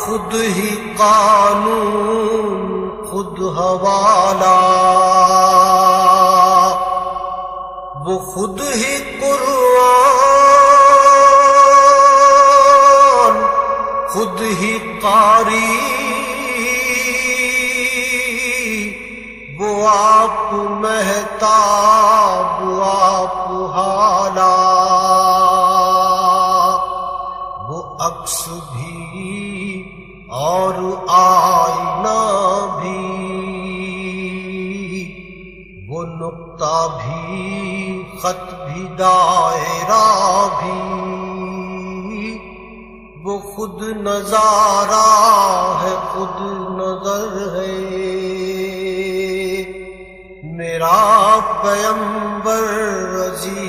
خود ہی قانون خود حوالہ، وہ خود ہی قرآن خود ہی قاری، وہ آپ مہتاب آپ حالا، وہ عکس بھی اور آئینہ بھی، وہ نقطہ بھی خط بھی دائرہ بھی، وہ خود نظارہ ہے خود نظر ہے، میرا پیمبر عزیز